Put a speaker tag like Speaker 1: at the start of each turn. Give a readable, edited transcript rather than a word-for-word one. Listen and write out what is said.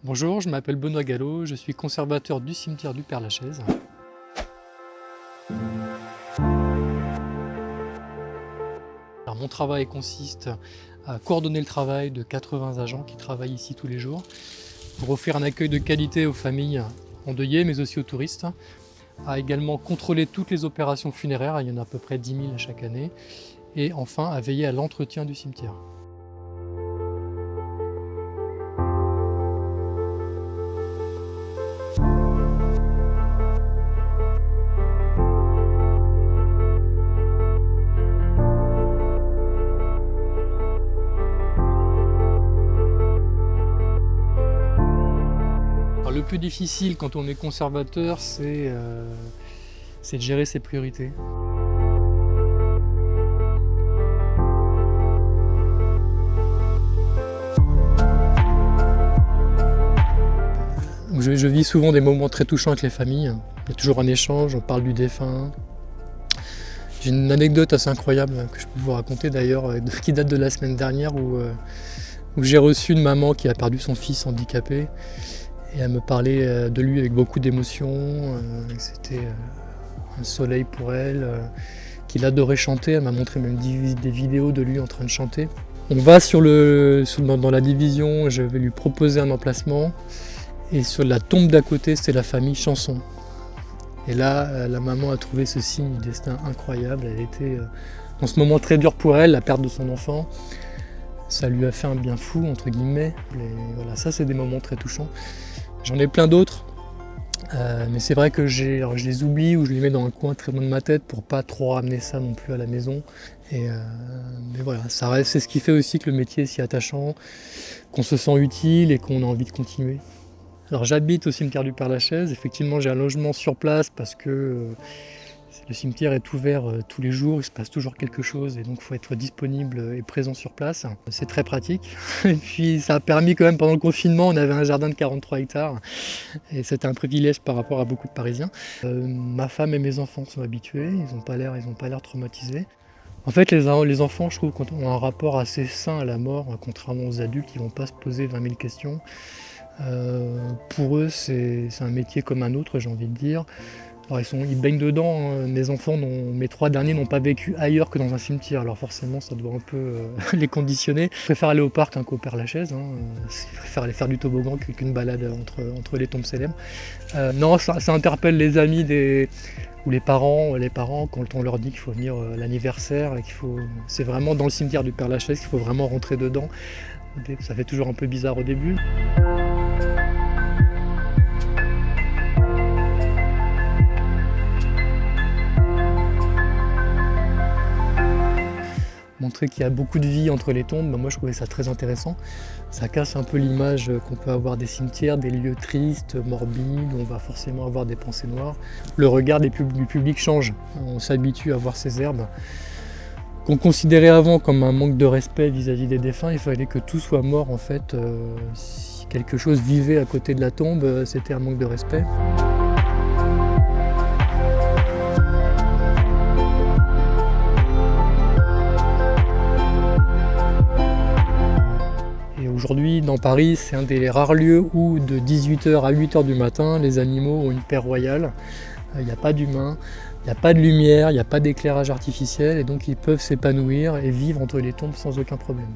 Speaker 1: Bonjour, je m'appelle Benoît Gallo, je suis conservateur du cimetière du Père-Lachaise. Alors, mon travail consiste à coordonner le travail de 80 agents qui travaillent ici tous les jours pour offrir un accueil de qualité aux familles endeuillées mais aussi aux touristes, à également contrôler toutes les opérations funéraires, il y en a à peu près 10 000 chaque année, et enfin à veiller à l'entretien du cimetière. Le plus difficile quand on est conservateur, c'est de gérer ses priorités. Je vis souvent des moments très touchants avec les familles. Il y a toujours un échange, on parle du défunt. J'ai une anecdote assez incroyable que je peux vous raconter d'ailleurs, qui date de la semaine dernière où j'ai reçu une maman qui a perdu son fils handicapé. Et elle me parlait de lui avec beaucoup d'émotion, c'était un soleil pour elle, qu'il adorait chanter. Elle m'a montré même des vidéos de lui en train de chanter. On va dans la division, je vais lui proposer un emplacement. Et sur la tombe d'à côté, c'était la famille Chanson. Et là, la maman a trouvé ce signe du destin incroyable. Elle était dans ce moment très dur pour elle, la perte de son enfant. Ça lui a fait un bien fou, entre guillemets. Et voilà, ça, c'est des moments très touchants. J'en ai plein d'autres, mais c'est vrai que je les oublie ou je les mets dans un coin très loin de ma tête pour pas trop ramener ça non plus à la maison. Mais voilà, ça reste, c'est ce qui fait aussi que le métier est si attachant, qu'on se sent utile et qu'on a envie de continuer. Alors j'habite au cimetière du Père-Lachaise, effectivement j'ai un logement sur place parce que le cimetière est ouvert tous les jours, il se passe toujours quelque chose et donc il faut être disponible et présent sur place. C'est très pratique. Et puis ça a permis quand même pendant le confinement, on avait un jardin de 43 hectares et c'était un privilège par rapport à beaucoup de Parisiens. Ma femme et mes enfants sont habitués, ils n'ont pas l'air traumatisés. En fait les enfants, je trouve, ont un rapport assez sain à la mort, contrairement aux adultes qui ne vont pas se poser 20 000 questions. Pour eux c'est un métier comme un autre, j'ai envie de dire. Alors ils baignent dedans, mes 3 derniers n'ont pas vécu ailleurs que dans un cimetière, alors forcément ça doit un peu les conditionner. Je préfère aller au parc qu'au Père-Lachaise, je préfère aller faire du toboggan qu'une balade entre les tombes célèbres. Non, ça interpelle les amis ou les parents quand on leur dit qu'il faut venir à l'anniversaire, c'est vraiment dans le cimetière du Père-Lachaise qu'il faut vraiment rentrer dedans. Ça fait toujours un peu bizarre au début. Montrer qu'il y a beaucoup de vie entre les tombes, moi je trouvais ça très intéressant. Ça casse un peu l'image qu'on peut avoir des cimetières, des lieux tristes, morbides, où on va forcément avoir des pensées noires. Le regard du public change, on s'habitue à voir ces herbes. Qu'on considérait avant comme un manque de respect vis-à-vis des défunts, il fallait que tout soit mort en fait. Si quelque chose vivait à côté de la tombe, c'était un manque de respect. Aujourd'hui, dans Paris, c'est un des rares lieux où de 18 h à 8 h du matin, les animaux ont une paix royale. Il n'y a pas d'humains, il n'y a pas de lumière, il n'y a pas d'éclairage artificiel et donc ils peuvent s'épanouir et vivre entre les tombes sans aucun problème.